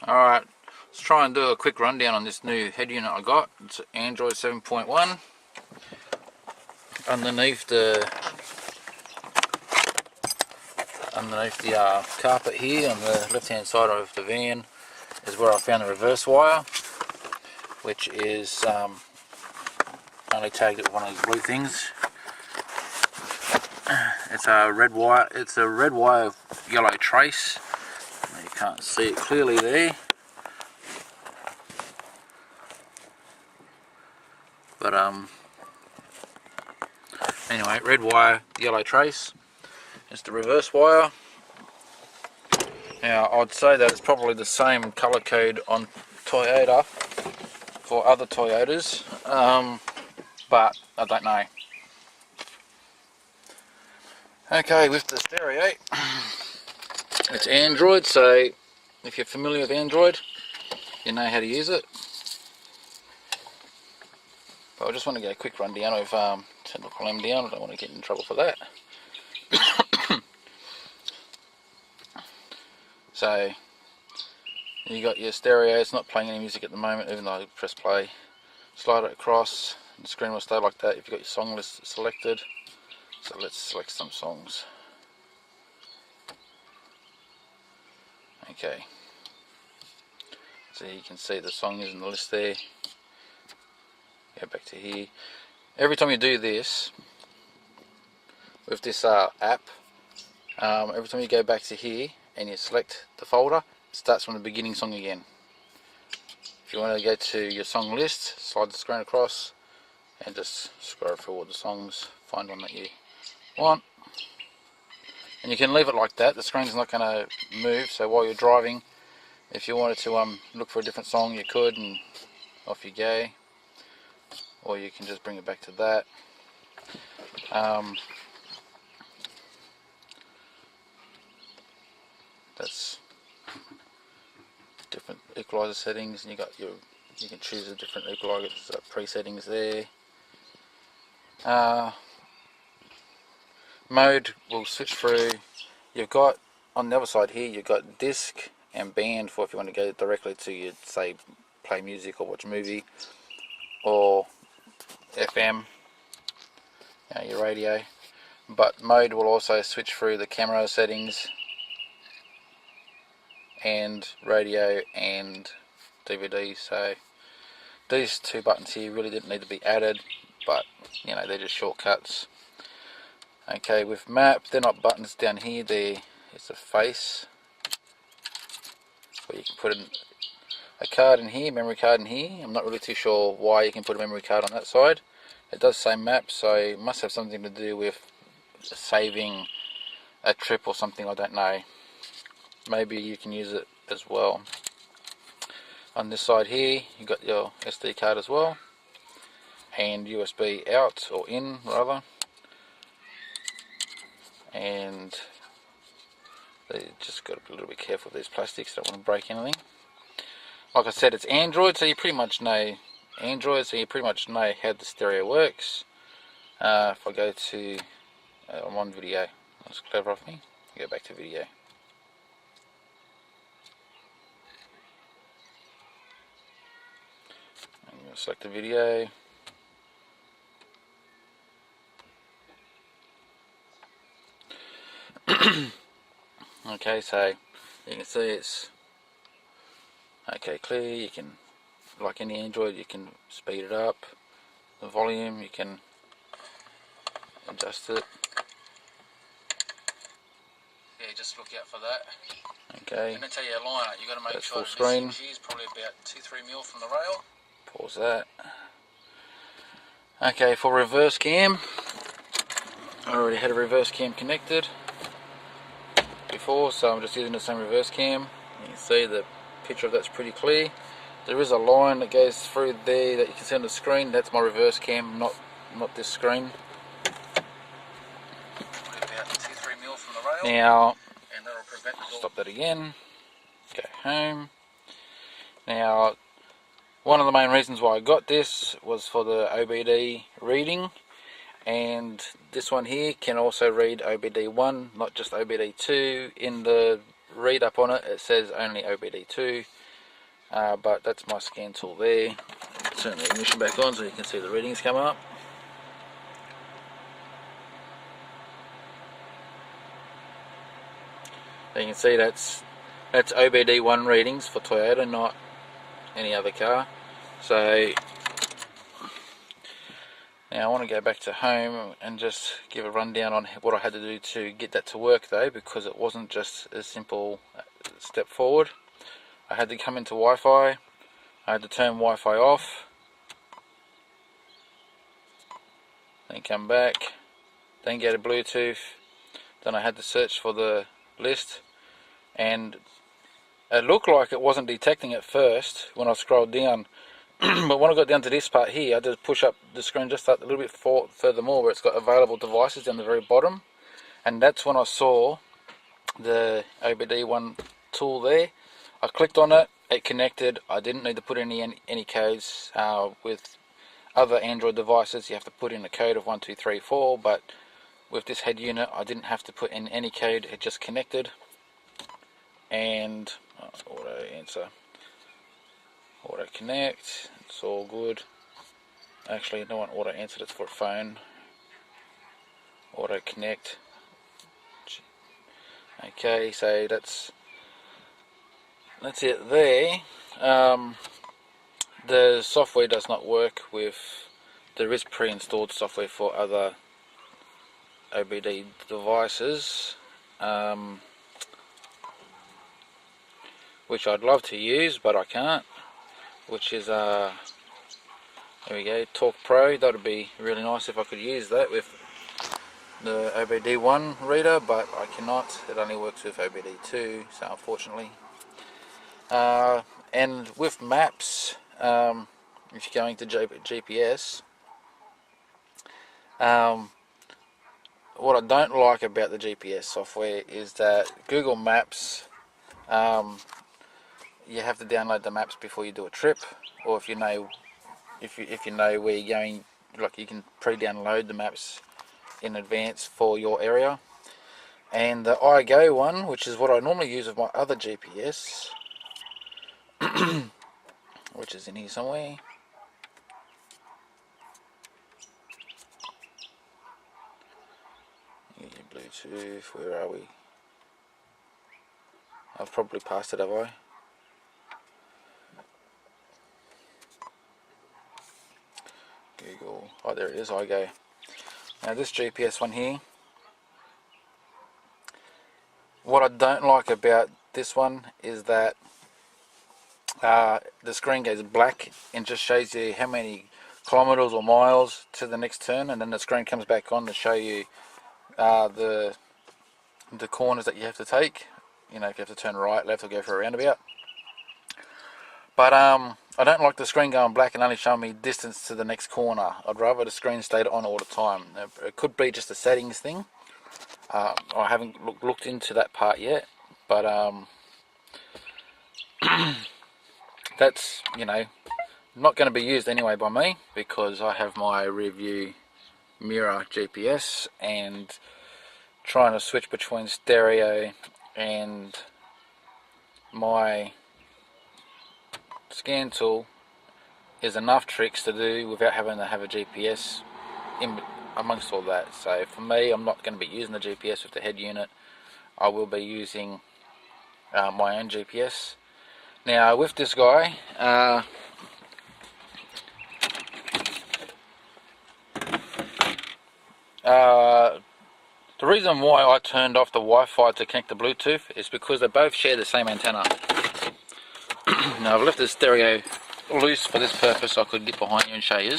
Alright, let's try and do a quick rundown on this new head unit I got. It's Android 7.1. Underneath the carpet here on the left hand side of the van is where I found the reverse wire, which is only tagged with one of these blue things. It's a red wire. It's a red wire yellow trace. You can't see it clearly there, but anyway, red wire yellow trace. It's the reverse wire. Now I'd say that it's probably the same colour code on Toyota for other Toyotas, but I don't know. Okay, with the stereo, it's Android, so if you're familiar with Android, you know how to use it. But I just want to get a quick rundown of turn the volume down. I don't want to get in trouble for that. So you got your stereo. It's not playing any music at the moment, even though I press play. Slide it across, and the screen will stay like that if you've got your song list selected. So let's select some songs. Okay, so you can see the song is in the list there. Go back to here. Every time you do this with this app, every time you go back to here and you select the folder, it starts from the beginning song again. If you want to go to your song list, slide the screen across and just scroll through all the songs, find one that you want, and you can leave it like that. The screen's not going to move, so while you're driving, if you wanted to look for a different song, you could, and off you go. Or you can just bring it back to that. That's different equalizer settings, and you can choose the different equalizer pre-settings there. Mode will switch through. You've got on the other side here, you've got disc and band for if you want to go directly to your, say, play music or watch a movie, or FM, your radio. But mode will also switch through the camera settings and radio and DVD. So these two buttons here really didn't need to be added, but you know, they're just shortcuts. Okay, with map, they're not buttons down here, it's a face where you can put a card in here, memory card in here. I'm not really too sure why you can put a memory card on that side. It does say map, so it must have something to do with saving a trip or something, I don't know. Maybe you can use it as well. On this side here, you've got your SD card as well, and USB out, or in rather. And you just got to be a little bit careful with these plastics, don't want to break anything. Like I said, it's Android, so you pretty much know Android, so you pretty much know how the stereo works. If I go to, I'm on video, that's clever of me, go back to video. I'm going to select the video. Okay, so you can see it's okay clear. You can, like any Android, you can speed it up, the volume, you can adjust it. Yeah, just look out for that. Okay. And I tell you a liner, you got to make sure that this hinge is probably about 2-3 mm from the rail. Pause that. Okay, for reverse cam, I already had a reverse cam connected before, so I'm just using the same reverse cam. You can see the picture of that's pretty clear. There is a line that goes through there that you can see on the screen. That's my reverse cam, not this screen. About 2-3 mm from the rail. Now, and that'll prevent stop that again. Go home. Now, one of the main reasons why I got this was for the OBD reading, and this one here can also read OBD1, not just OBD2. In the read up on it, it says only OBD2, but that's my scan tool there. Turn the ignition back on so you can see the readings come up. You can see that's OBD1 readings for Toyota, not any other car. So now I want to go back to home and just give a rundown on what I had to do to get that to work though, because it wasn't just a simple step forward. I had to come into Wi-Fi, I had to turn Wi-Fi off, then come back, then go to Bluetooth, then I had to search for the list, and it looked like it wasn't detecting at first when I scrolled down. But when I got down to this part here, I had to push up the screen just a little bit furthermore, where it's got available devices down the very bottom, and that's when I saw the OBD1 tool there. I clicked on it, it connected. I didn't need to put in any codes. With other Android devices you have to put in a code of 1234, but with this head unit I didn't have to put in any code, it just connected. And auto answer, auto connect, it's all good. Actually, I don't want auto answer, it's for a phone. Auto connect. Okay, so that's it there. The software does not work with, there is pre-installed software for other OBD devices, which I'd love to use but I can't, which is there we go, Talk Pro. That would be really nice if I could use that with the OBD1 reader, but I cannot. It only works with OBD2, so unfortunately. And with maps, if you're going to GPS, what I don't like about the GPS software is that Google Maps, you have to download the maps before you do a trip, or if you know where you're going, like you can pre-download the maps in advance for your area. And the iGo one, which is what I normally use with my other GPS, which is in here somewhere. Bluetooth, where are we? I've probably passed it, have I? Google, oh there it is, iGo. Now this GPS one here, what I don't like about this one is that the screen goes black and just shows you how many kilometers or miles to the next turn, and then the screen comes back on to show you the corners that you have to take, you know, if you have to turn right, left, or go for a roundabout. But I don't like the screen going black and only showing me distance to the next corner. I'd rather the screen stayed on all the time. It could be just a settings thing. I haven't looked into that part yet, but that's, you know, not going to be used anyway by me, because I have my rear view mirror GPS, and trying to switch between stereo and my scan tool is enough tricks to do without having to have a GPS in amongst all that. So for me, I'm not going to be using the GPS with the head unit. I will be using my own GPS. Now with this guy, the reason why I turned off the Wi-Fi to connect to Bluetooth is because they both share the same antenna. Now I've left the stereo loose for this purpose. I could get behind you and show you.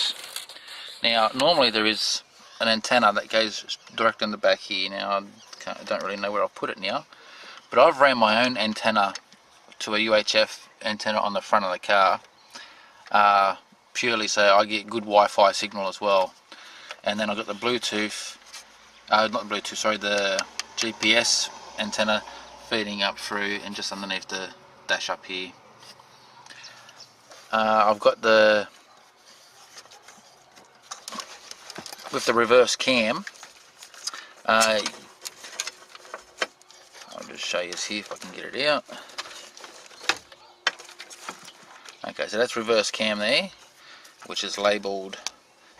Now normally there is an antenna that goes direct in the back here. Now I don't really know where I'll put it now, but I've ran my own antenna to a UHF antenna on the front of the car, purely so I get good Wi-Fi signal as well. And then I've got the Bluetooth, not the Bluetooth, sorry, the GPS antenna feeding up through and just underneath the dash up here. I've got with the reverse cam, I'll just show you here if I can get it out. Okay, so that's reverse cam there, which is labelled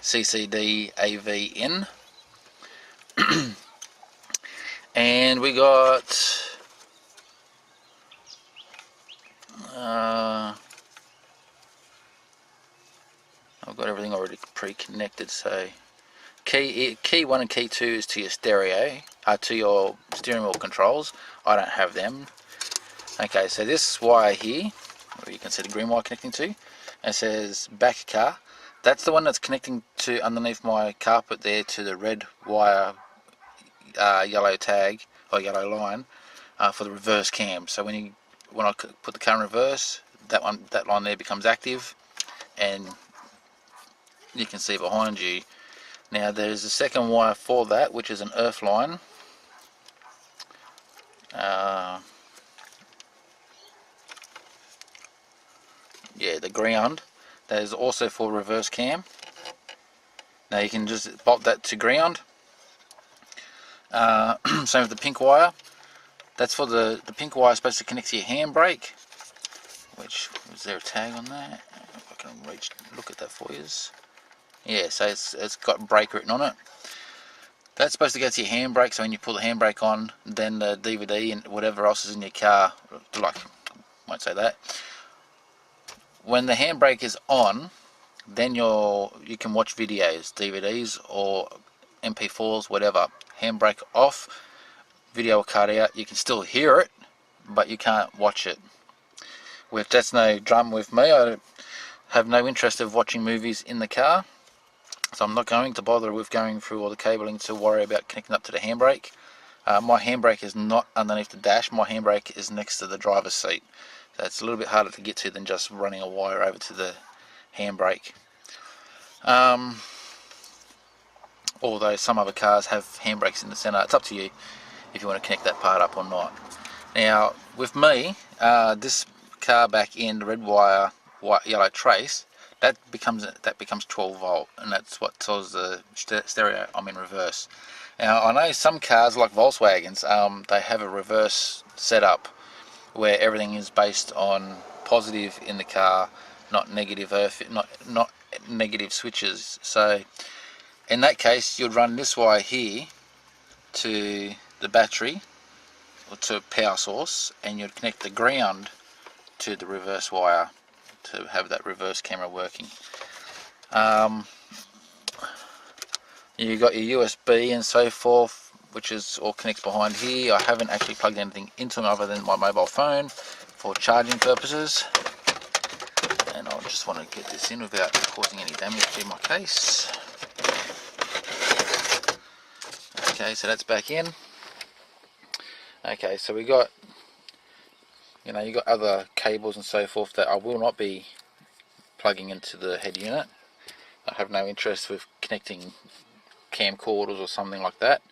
CCD AVN. And we got I've got everything already pre-connected, so key 1 and key 2 is to your stereo, to your steering wheel controls. I don't have them. Okay, so this wire here, where you can see the green wire connecting to, it says back car. That's the one that's connecting to underneath my carpet there to the red wire, yellow tag or yellow line for the reverse cam. So when I put the car in reverse, that line there becomes active, and you can see behind you. Now there's a second wire for that, which is an earth line. Yeah, the ground. That is also for reverse cam. Now you can just bolt that to ground. Same with the pink wire. That's for the pink wire is supposed to connect to your handbrake. Which, is there a tag on that? If I can look at that for you. Yeah, so it's got brake written on it. That's supposed to go to your handbrake, so when you pull the handbrake on, then the DVD and whatever else is in your car, like, won't say that. When the handbrake is on, then you can watch videos, DVDs or MP4s, whatever. Handbrake off, video cut out, you can still hear it, but you can't watch it. That's no drama with me. I have no interest of watching movies in the car, so I'm not going to bother with going through all the cabling to worry about connecting up to the handbrake. My handbrake is not underneath the dash, my handbrake is next to the driver's seat. So it's a little bit harder to get to than just running a wire over to the handbrake. Although some other cars have handbrakes in the centre, it's up to you if you want to connect that part up or not. Now with me, this car back in the red wire, yellow trace, that becomes 12 volt, and that's what tells the stereo I'm in reverse. Now I know some cars like Volkswagens, they have a reverse setup where everything is based on positive in the car, not negative not negative switches. So in that case, you'd run this wire here to the battery or to a power source, and you'd connect the ground to the reverse wire to have that reverse camera working. You got your USB and so forth, which is all connects behind here. I haven't actually plugged anything into them other than my mobile phone for charging purposes, and I just want to get this in without causing any damage to my case. Okay, so that's back in. Okay, so we got, you got other cables and so forth that I will not be plugging into the head unit. I have no interest with connecting camcorders or something like that.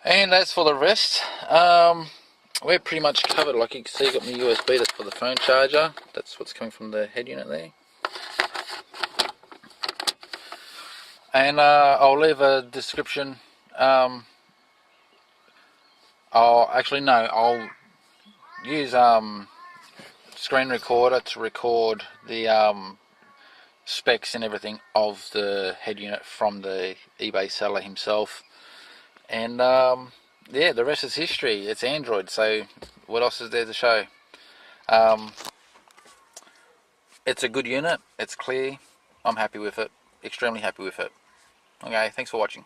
And that's for the rest. We're pretty much covered. Like you can see, got my USB, that's for the phone charger. That's what's coming from the head unit there. And I'll leave a description. I'll use screen recorder to record the specs and everything of the head unit from the eBay seller himself. And yeah, the rest is history. It's Android, so what else is there to show? It's a good unit, it's clear, I'm happy with it, extremely happy with it. Okay, thanks for watching.